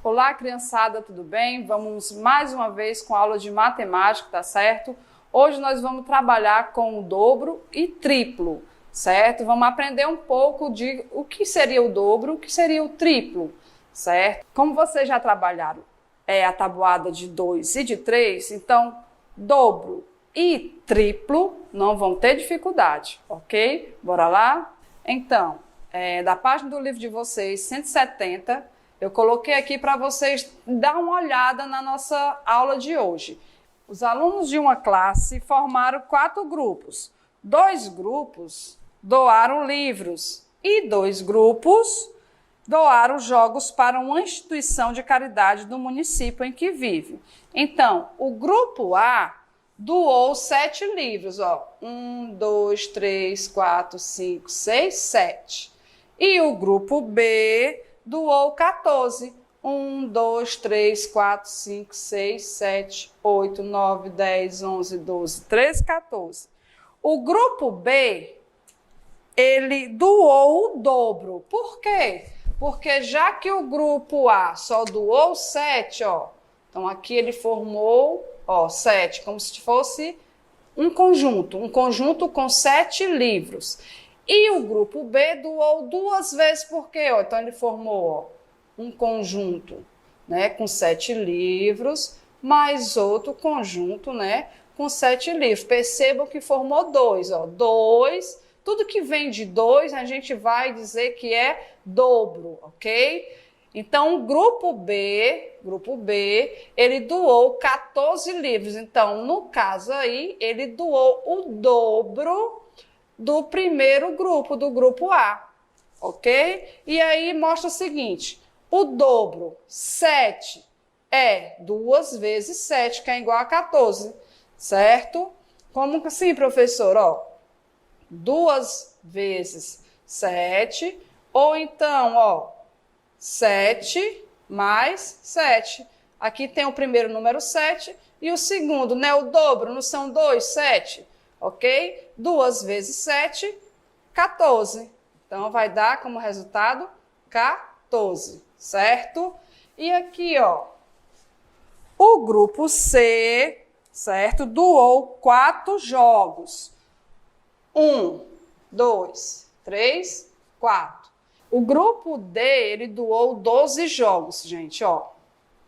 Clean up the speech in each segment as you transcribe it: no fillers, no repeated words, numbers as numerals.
Olá, criançada, tudo bem? Vamos mais uma vez com a aula de matemática, tá certo? Hoje nós vamos trabalhar com o dobro e triplo, certo? Vamos aprender um pouco de o que seria o dobro, o que seria o triplo, certo? Como vocês já trabalharam a tabuada de 2 e de 3, então dobro e triplo não vão ter dificuldade, ok? Bora lá? Então, da página do livro de vocês, 170, eu coloquei aqui para vocês dar uma olhada na nossa aula de hoje. Os alunos de uma classe formaram 4 grupos. 2 grupos doaram livros e 2 grupos doaram jogos para uma instituição de caridade do município em que vive. Então, o grupo A doou 7 livros, ó. 1, 2, 3, 4, 5, 6, 7. E o grupo B doou 14. 1, 2, 3, 4, 5, 6, 7, 8, 9, 10, 11, 12, 13, 14. O grupo B, ele doou o dobro. Por quê? Porque já que o grupo A só doou 7, ó, então aqui ele formou, ó, 7, como se fosse um conjunto com 7 livros. E o grupo B doou 2 vezes, por quê? Ó, então ele formou, ó, um conjunto, né, com 7 livros, mais outro conjunto, né, com 7 livros. Percebam que formou 2, ó, 2. Tudo que vem de 2, a gente vai dizer que é dobro, ok? Então, o grupo B, ele doou 14 livros. Então, no caso aí, ele doou o dobro do primeiro grupo, do grupo A, ok? E aí mostra o seguinte, o dobro, 7, é 2 vezes 7, que é igual a 14, certo? Como assim, professor? Ó, 2 vezes 7, ou então, ó, 7 mais 7. Aqui tem o primeiro número 7 e o segundo, né? O dobro, não são 2, 7, ok? 2 vezes 7, 14. Então, vai dar como resultado 14, certo? E aqui, ó, o grupo C, certo? Doou 4 jogos. 1, 2, 3, 4. O grupo D, ele doou 12 jogos, gente, ó.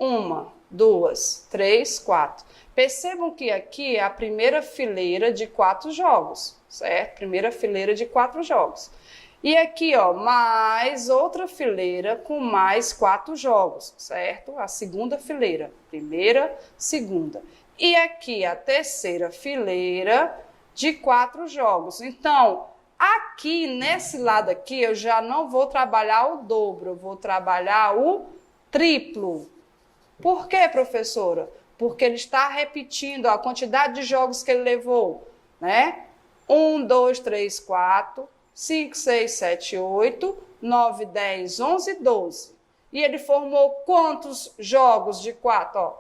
1, 2, 3, 4. Percebam que aqui é a primeira fileira de 4 jogos, certo? Primeira fileira de 4 jogos. E aqui, ó, mais outra fileira com mais 4 jogos, certo? A segunda fileira, primeira, segunda. E aqui a terceira fileira de 4 jogos. Então, aqui, nesse lado aqui, eu já não vou trabalhar o dobro, eu vou trabalhar o triplo. Por quê, professora? Porque ele está repetindo a quantidade de jogos que ele levou, né? 1, 2, 3, 4, 5, 6, 7, 8, 9, 10, 11, 12. E ele formou quantos jogos de 4? Ó,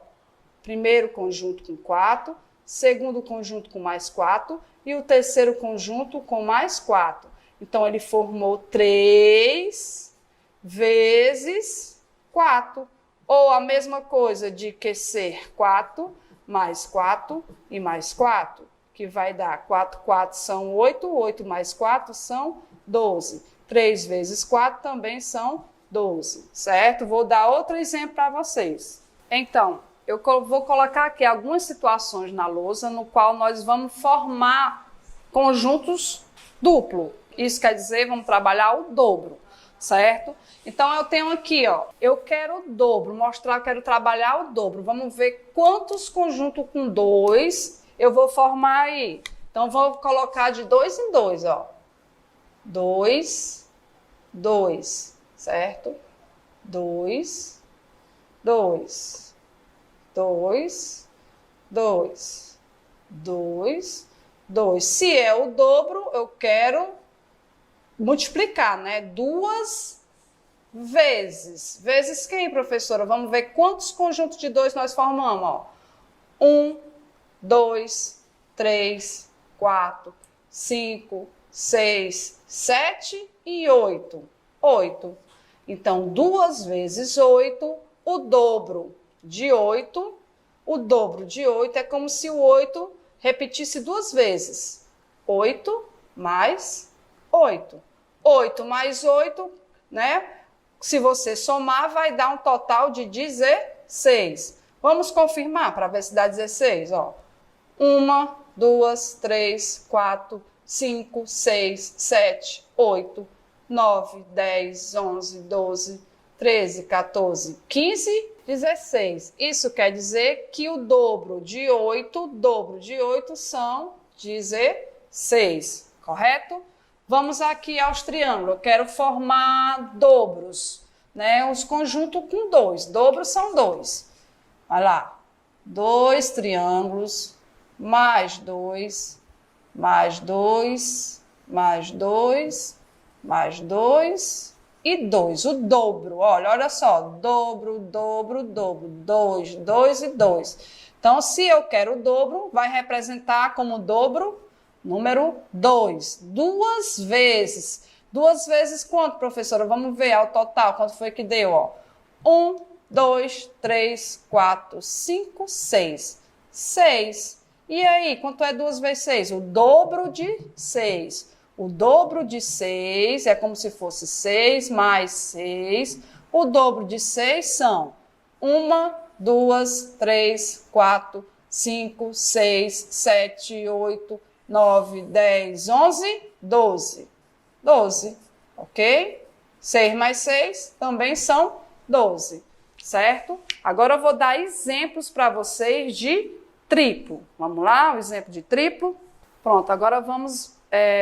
primeiro conjunto com 4, segundo conjunto com mais 4 e o terceiro conjunto com mais 4. Então, ele formou 3 vezes 4. Ou a mesma coisa de que ser 4 mais 4 e mais 4, que vai dar 4, 4 são 8, 8 mais 4 são 12. 3 vezes 4 também são 12, certo? Vou dar outro exemplo para vocês. Então, eu vou colocar aqui algumas situações na lousa no qual nós vamos formar conjuntos duplo. Isso quer dizer, vamos trabalhar o dobro, certo? Então, eu tenho aqui, ó, eu quero o dobro, mostrar que eu quero trabalhar o dobro. Vamos ver quantos conjuntos com 2 eu vou formar aí. Então, vou colocar de 2 em 2, ó. 2, 2, certo? 2, 2, 2, 2, 2, 2. Se é o dobro, eu quero multiplicar, né? 2 vezes. Vezes quem, professora? Vamos ver quantos conjuntos de 2 nós formamos, ó. 1, 2, 3, 4, 5, 6, 7 e 8. 8. Então, 2 vezes 8, o dobro de 8. O dobro de 8 é como se o 8 repetisse duas vezes. 8 mais 8. 8 mais 8, né? Se você somar, vai dar um total de 16. Vamos confirmar para ver se dá 16, ó. 1, 2, 3, 4, 5, 6, 7, 8, 9, 10, 11, 12, 13, 14, 15, 16. Isso quer dizer que o dobro de 8 são 16, correto? Vamos aqui aos triângulos. Eu quero formar dobros, né? Os conjuntos com 2. Dobros são 2. Olha lá. 2 triângulos, mais 2, mais 2, mais 2, mais 2 e 2. O dobro, olha só. Dobro, dobro, dobro. 2, 2 e 2. Então, se eu quero o dobro, vai representar como dobro número 2. Duas vezes. Duas vezes quanto, professora? Vamos ver ao total quanto foi que deu, ó. 1, 2, 3, 4, 5, 6. 6. E aí, quanto é 2 vezes 6? O dobro de 6. O dobro de 6 é como se fosse 6 mais 6. O dobro de 6 são 1, 2, 3, 4, 5, 6, 7, 8, 9, 10, 11, 12. 12, ok? 6 mais 6 também são 12, certo? Agora eu vou dar exemplos para vocês de triplo. Vamos lá, o exemplo de triplo. Pronto, agora vamos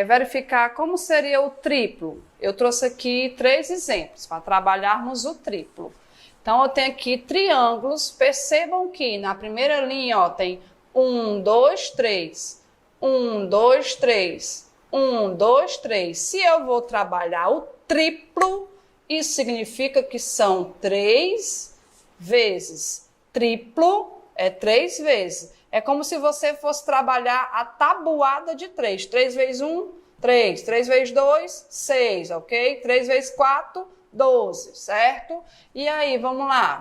verificar como seria o triplo. Eu trouxe aqui 3 exemplos para trabalharmos o triplo. Então, eu tenho aqui triângulos. Percebam que na primeira linha, ó, tem 1, 2, 3. 1, 2, 3. 1, 2, 3. Se eu vou trabalhar o triplo, isso significa que são 3 vezes. Triplo é 3 vezes. É como se você fosse trabalhar a tabuada de 3. 3 vezes 1, 3. 3 vezes 2, 6, ok? 3 vezes 4, 12, certo? E aí, vamos lá.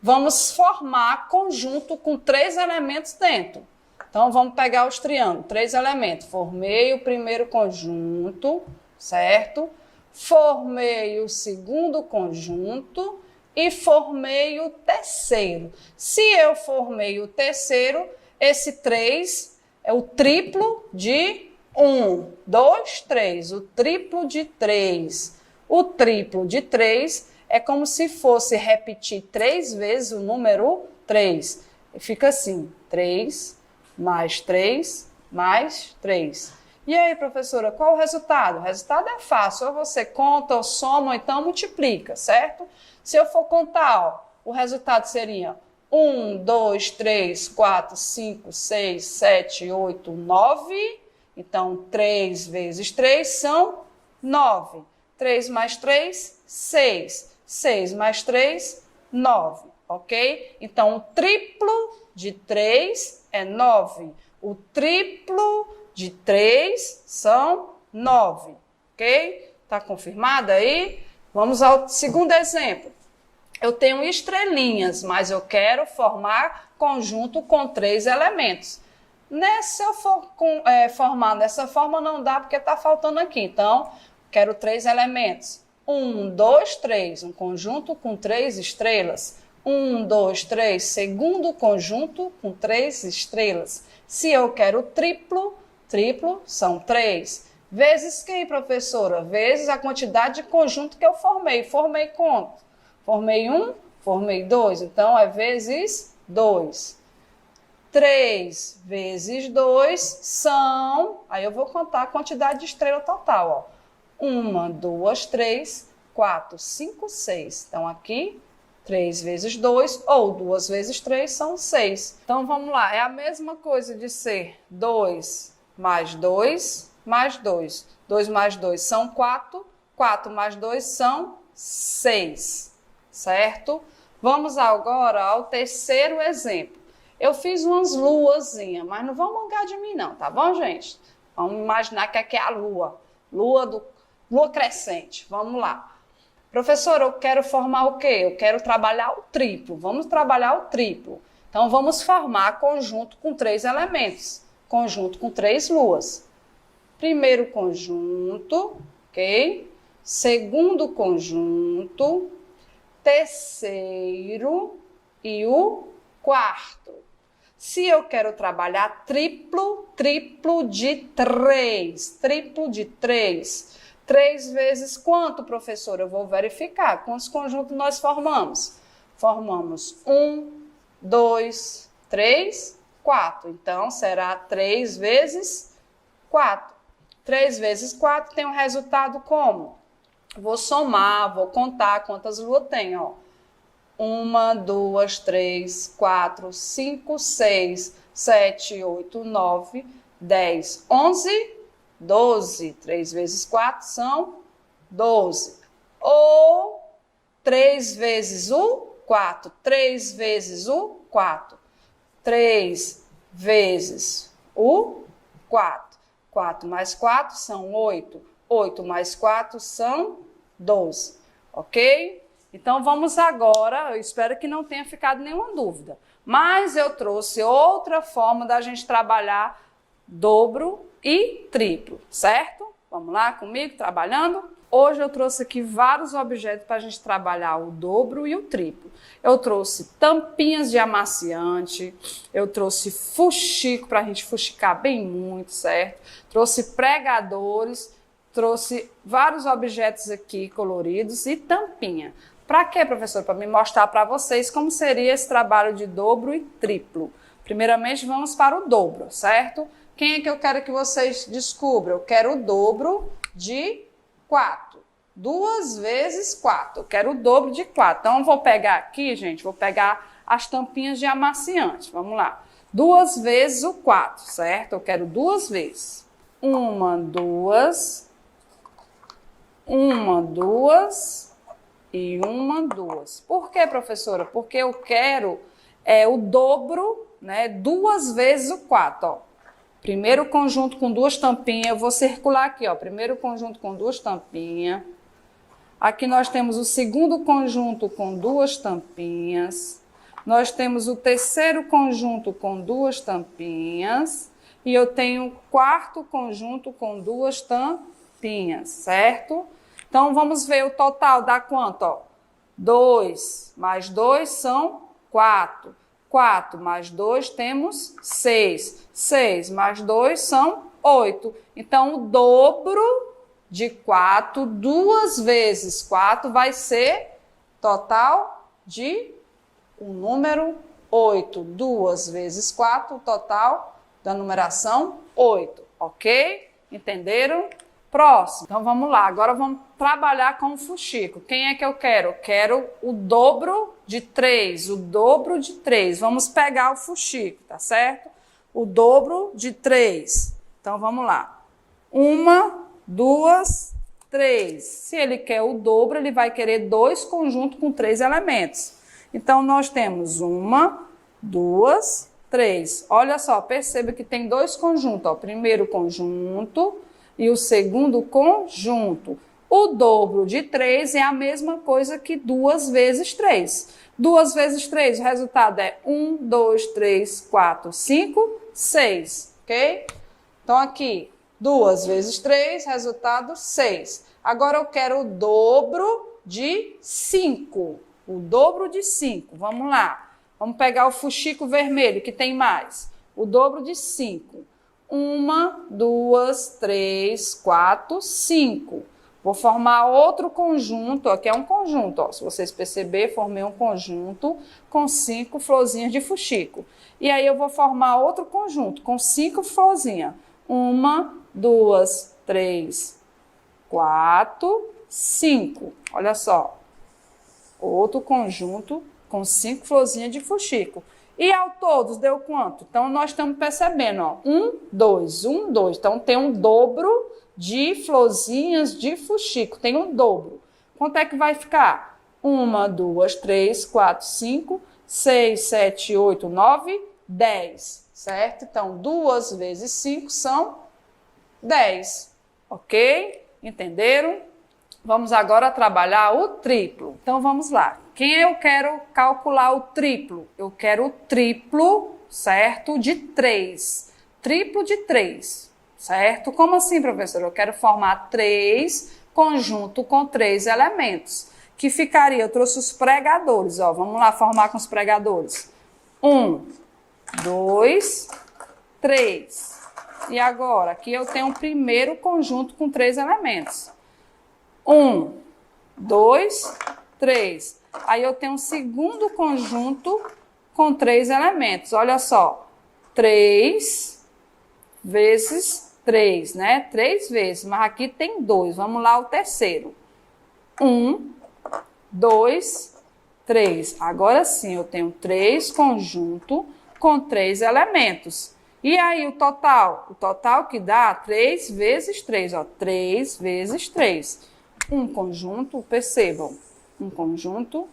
Vamos formar conjunto com 3 elementos dentro. Então, vamos pegar os triângulos, 3 elementos. Formei o primeiro conjunto, certo? Formei o segundo conjunto e formei o terceiro. Se eu formei o terceiro, esse 3 é o triplo de 1, 2, 3. O triplo de 3. O triplo de 3 é como se fosse repetir 3 vezes o número 3. E fica assim, 3 mais 3, mais 3. E aí, professora, qual o resultado? O resultado é fácil, ou você conta, ou soma, ou então multiplica, certo? Se eu for contar, ó, o resultado seria 1, 2, 3, 4, 5, 6, 7, 8, 9. Então, 3 vezes 3 são 9. 3 mais 3, 6. 6 mais 3, 9, ok? Então, o triplo de 3 é 9. O triplo de 3 são 9, ok? Tá confirmado aí? Vamos ao segundo exemplo. Eu tenho estrelinhas, mas eu quero formar conjunto com 3 elementos. Se eu for formar dessa forma, não dá porque está faltando aqui. Então, quero 3 elementos. 1, 2, 3, um conjunto com 3 estrelas. 1, 2, 3, segundo conjunto com 3 estrelas. Se eu quero triplo, triplo são 3. Vezes quem, professora? Vezes a quantidade de conjunto que eu formei. Formei quanto? Formei 1, formei 2. Então, é vezes 2. 3 vezes 2 são... Aí eu vou contar a quantidade de estrela total, ó. 1, 2, 3, 4, 5, 6. Então, aqui... 3 vezes 2 ou 2 vezes 3 são 6. Então, vamos lá. É a mesma coisa de ser 2 mais 2 mais 2. 2 mais 2 são 4. 4 mais 2 são 6. Certo? Vamos agora ao terceiro exemplo. Eu fiz umas luazinhas, mas não vão mangar de mim não, tá bom, gente? Vamos imaginar que aqui é a lua. Lua crescente. Vamos lá. Professora, eu quero formar o quê? Eu quero trabalhar o triplo. Vamos trabalhar o triplo. Então, vamos formar conjunto com 3 elementos. Conjunto com 3 luas. Primeiro conjunto, ok? Segundo conjunto, terceiro e o quarto. Se eu quero trabalhar triplo, triplo de 3. Triplo de 3. 3 vezes quanto, professora? Eu vou verificar. Quantos conjuntos nós formamos? Formamos 1, 2, 3, 4. Então, será 3 vezes 4. 3 vezes 4 tem um resultado como? Vou somar, vou contar quantas luas tem, ó. 1, 2, 3, 4, 5, 6, 7, 8, 9, 10, 11, 12. 3 vezes 4 são 12. Ou 3 vezes o 4. 3 vezes o 4. 3 vezes o 4. 4 mais 4 são 8. 8 mais 4 são 12. Ok? Então, vamos agora, eu espero que não tenha ficado nenhuma dúvida, mas eu trouxe outra forma da gente trabalhar dobro e triplo, certo? Vamos lá comigo, trabalhando? Hoje eu trouxe aqui vários objetos para a gente trabalhar o dobro e o triplo. Eu trouxe tampinhas de amaciante, eu trouxe fuxico para a gente fuxicar bem muito, certo? Trouxe pregadores, trouxe vários objetos aqui coloridos e tampinha. Para quê, professor? Para me mostrar para vocês como seria esse trabalho de dobro e triplo. Primeiramente, vamos para o dobro, certo? Quem é que eu quero que vocês descubram? Eu quero o dobro de 4. 2 vezes 4. Eu quero o dobro de 4. Então, eu vou pegar aqui, gente, vou pegar as tampinhas de amaciante. Vamos lá. 2 vezes o 4, certo? Eu quero 2 vezes. 1, 2. 1, 2. E 1, 2. Por quê, professora? Porque eu quero o dobro, né? 2 vezes o 4, ó. Primeiro conjunto com 2 tampinhas, eu vou circular aqui, ó. Primeiro conjunto com 2 tampinhas. Aqui nós temos o segundo conjunto com 2 tampinhas. Nós temos o terceiro conjunto com 2 tampinhas. E eu tenho o quarto conjunto com 2 tampinhas, certo? Então, vamos ver o total, dá quanto? Ó? 2 mais 2 são 4. 4 mais 2 temos 6. 6 mais 2 são 8. Então, o dobro de 4, 2 vezes 4, vai ser total de o número 8. 2 vezes 4, o total da numeração 8. Ok? Entenderam? Próximo. Então, vamos lá. Agora, vamos trabalhar com o fuxico. Quem é que eu quero? Eu quero o dobro de 3. O dobro de 3. Vamos pegar o fuxico, tá certo? O dobro de 3. Então, vamos lá. 1, 2, 3. Se ele quer o dobro, ele vai querer 2 conjuntos com 3 elementos. Então, nós temos 1, 2, 3. Olha só, perceba que tem 2 conjuntos. Ó. Primeiro conjunto e o segundo conjunto. O dobro de 3 é a mesma coisa que 2 vezes 3. 2 vezes 3, o resultado é 1, 2, 3, 4, 5, 6. Ok? Então, aqui, 2 vezes 3, resultado 6. Agora, eu quero o dobro de 5. O dobro de 5. Vamos lá. Vamos pegar o fuxico vermelho, que tem mais. O dobro de 5. 1, 2, 3, 4, 5. Vou formar outro conjunto, aqui é um conjunto, ó. Se vocês perceberem, formei um conjunto com 5 florzinhas de fuxico. E aí eu vou formar outro conjunto com 5 florzinhas. 1, 2, 3, 4, 5. Olha só. Outro conjunto com 5 florzinhas de fuxico. E ao todo deu quanto? Então, nós estamos percebendo, ó, 1, 2, 1, 2. Então, tem um dobro de florzinhas de fuxico. Tem um dobro. Quanto é que vai ficar? 1, 2, 3, 4, 5, 6, 7, 8, 9, 10. Certo? Então, 2 vezes 5 são 10. Ok? Entenderam? Vamos agora trabalhar o triplo. Então, vamos lá. Quem eu quero calcular o triplo? Eu quero o triplo, certo? De 3. Triplo de 3, certo? Como assim, professor? Eu quero formar 3 conjunto com 3 elementos. Que ficaria, eu trouxe os pregadores, ó. Vamos lá formar com os pregadores. 1, 2, 3. E agora, aqui eu tenho o primeiro conjunto com 3 elementos. 1, 2, 3. Aí eu tenho um segundo conjunto com 3 elementos. Olha só. 3 vezes 3, né? 3 vezes, mas aqui tem 2. Vamos lá, o terceiro. 1, 2, 3. Agora sim, eu tenho 3 conjuntos com 3 elementos. E aí, o total? O total que dá 3 vezes 3, ó. 3 vezes 3. Um conjunto, percebam, um conjunto,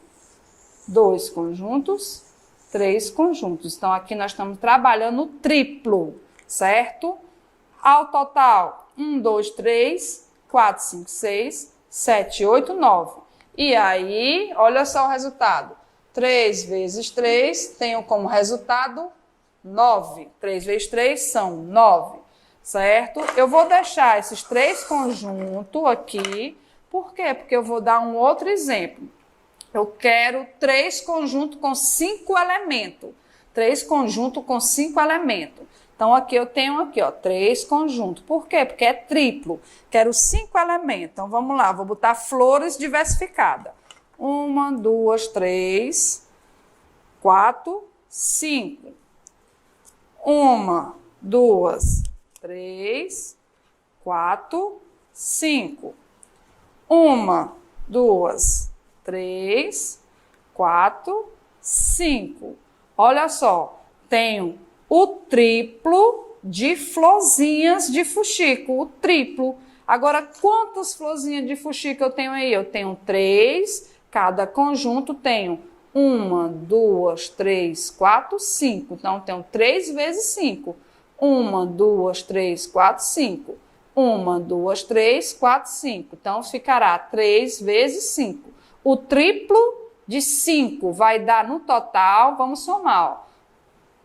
2 conjuntos, 3 conjuntos. Então, aqui nós estamos trabalhando o triplo, certo? Ao total, 1, 2, 3, 4, 5, 6, 7, 8, 9. E aí, olha só o resultado. 3 vezes 3, tenho como resultado 9. 3 vezes 3 são 9, certo? Eu vou deixar esses 3 conjuntos aqui. Por quê? Porque eu vou dar um outro exemplo. Eu quero 3 conjuntos com 5 elementos. 3 conjuntos com 5 elementos. Então, aqui eu tenho aqui, ó, 3 conjuntos. Por quê? Porque é triplo. Quero 5 elementos. Então, vamos lá. Vou botar flores diversificadas. 1, 2, 3, 4, 5. 1, 2, 3, 4, 5. 1, 2, 3, 4, 5. Olha só, tenho o triplo de florzinhas de fuxico, o triplo. Agora, quantas florzinhas de fuxico eu tenho aí? Eu tenho 3, cada conjunto tenho 1, 2, 3, 4, 5. Então, eu tenho 3 vezes 5. 1, 2, 3, 4, 5. 1, 2, 3, 4, 5. Então, ficará 3 vezes 5. O triplo de 5 vai dar no total, vamos somar, ó.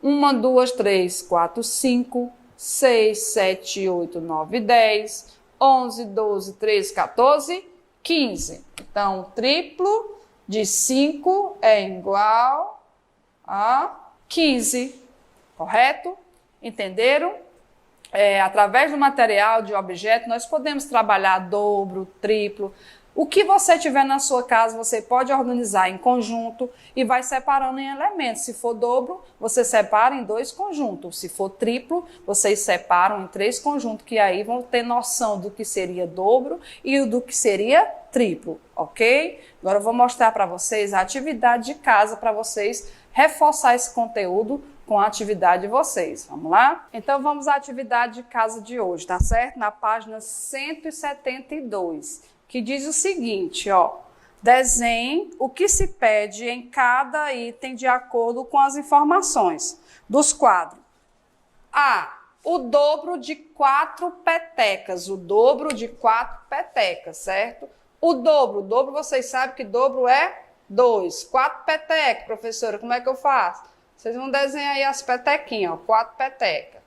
1, 2, 3, 4, 5, 6, 7, 8, 9, 10, 11, 12, 13, 14, 15. Então, o triplo de 5 é igual a 15, correto? Entenderam? Através do material de objeto, nós podemos trabalhar dobro, triplo. O que você tiver na sua casa, você pode organizar em conjunto e vai separando em elementos. Se for dobro, você separa em 2 conjuntos. Se for triplo, vocês separam em 3 conjuntos, que aí vão ter noção do que seria dobro e do que seria triplo, ok? Agora eu vou mostrar para vocês a atividade de casa para vocês reforçar esse conteúdo com a atividade de vocês. Vamos lá? Então, vamos à atividade de casa de hoje, tá certo? Na página 172, que diz o seguinte, ó. Desenhe o que se pede em cada item de acordo com as informações dos quadros. A. O dobro de 4 petecas. O dobro de 4 petecas, certo? O dobro vocês sabem que dobro é 2. 4 petecas, professora, como é que eu faço? Vocês vão desenhar aí as petequinhas, ó, 4 petecas.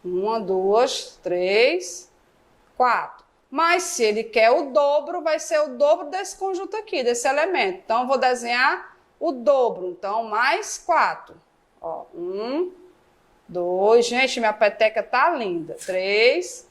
1, 2, 3, 4. Mas se ele quer o dobro, vai ser o dobro desse conjunto aqui, desse elemento. Então, eu vou desenhar o dobro. Então, mais 4. Ó, 1, 2, gente, minha peteca tá linda. 3,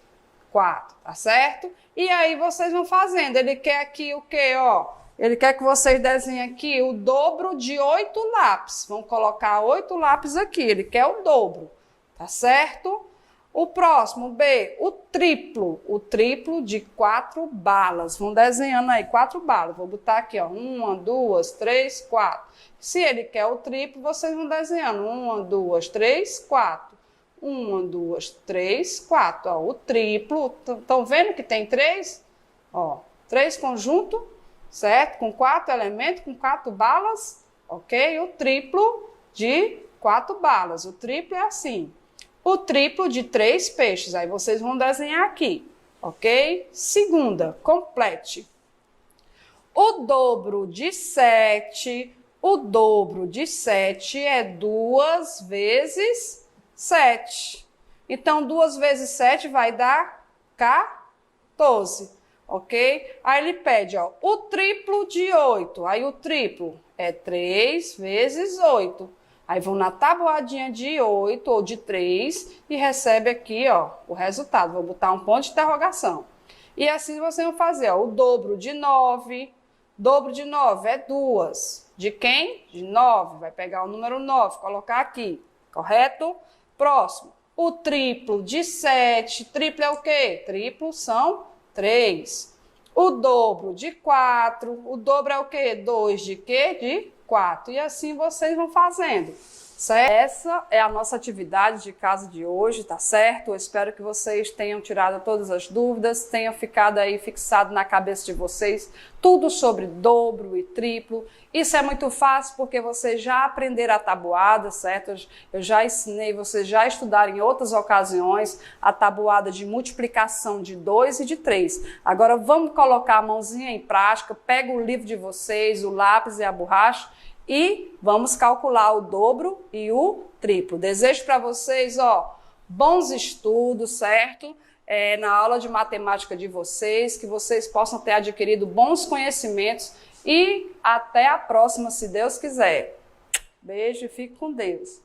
4, tá certo? E aí, vocês vão fazendo. Ele quer aqui o quê, ó? Ele quer que vocês desenhem aqui o dobro de 8 lápis. Vamos colocar 8 lápis aqui. Ele quer o dobro, tá certo? O próximo, B, o triplo. O triplo de 4 balas. Vão desenhando aí 4 balas. Vou botar aqui, ó. 1, 2, 3, 4. Se ele quer o triplo, vocês vão desenhando. 1, 2, 3, 4. 1, 2, 3, 4. Ó, o triplo. Estão vendo que tem 3? Ó, 3 conjuntos. Certo? Com 4 elementos, com 4 balas, ok? O triplo de 4 balas. O triplo é assim. O triplo de 3 peixes. Aí vocês vão desenhar aqui, ok? Segunda, complete. O dobro de 7, o dobro de 7 é 2 vezes 7. Então, 2 vezes 7 vai dar 14, ok? Aí ele pede, ó, o triplo de 8. Aí o triplo é 3 vezes 8. Aí vão na tabuadinha de 8 ou de 3 e recebe aqui, ó, o resultado. Vou botar um ponto de interrogação. E assim vocês vão fazer, ó, o dobro de 9. Dobro de 9 é 2. De quem? De 9. Vai pegar o número 9, colocar aqui, correto? Próximo. O triplo de 7. Triplo é o quê? Triplo são 3. O dobro de 4. O dobro é o quê? 2 de quê? De 4. E assim vocês vão fazendo, certo? Essa é a nossa atividade de casa de hoje, tá certo? Eu espero que vocês tenham tirado todas as dúvidas, tenham ficado aí fixado na cabeça de vocês tudo sobre dobro e triplo. Isso é muito fácil porque vocês já aprenderam a tabuada, certo? Eu já ensinei, vocês já estudaram em outras ocasiões a tabuada de multiplicação de 2 e de 3. Agora vamos colocar a mãozinha em prática, pega o livro de vocês, o lápis e a borracha e vamos calcular o dobro e o triplo. Desejo para vocês, ó, bons estudos, certo? Na aula de matemática de vocês, que vocês possam ter adquirido bons conhecimentos e até a próxima, se Deus quiser. Beijo e fique com Deus.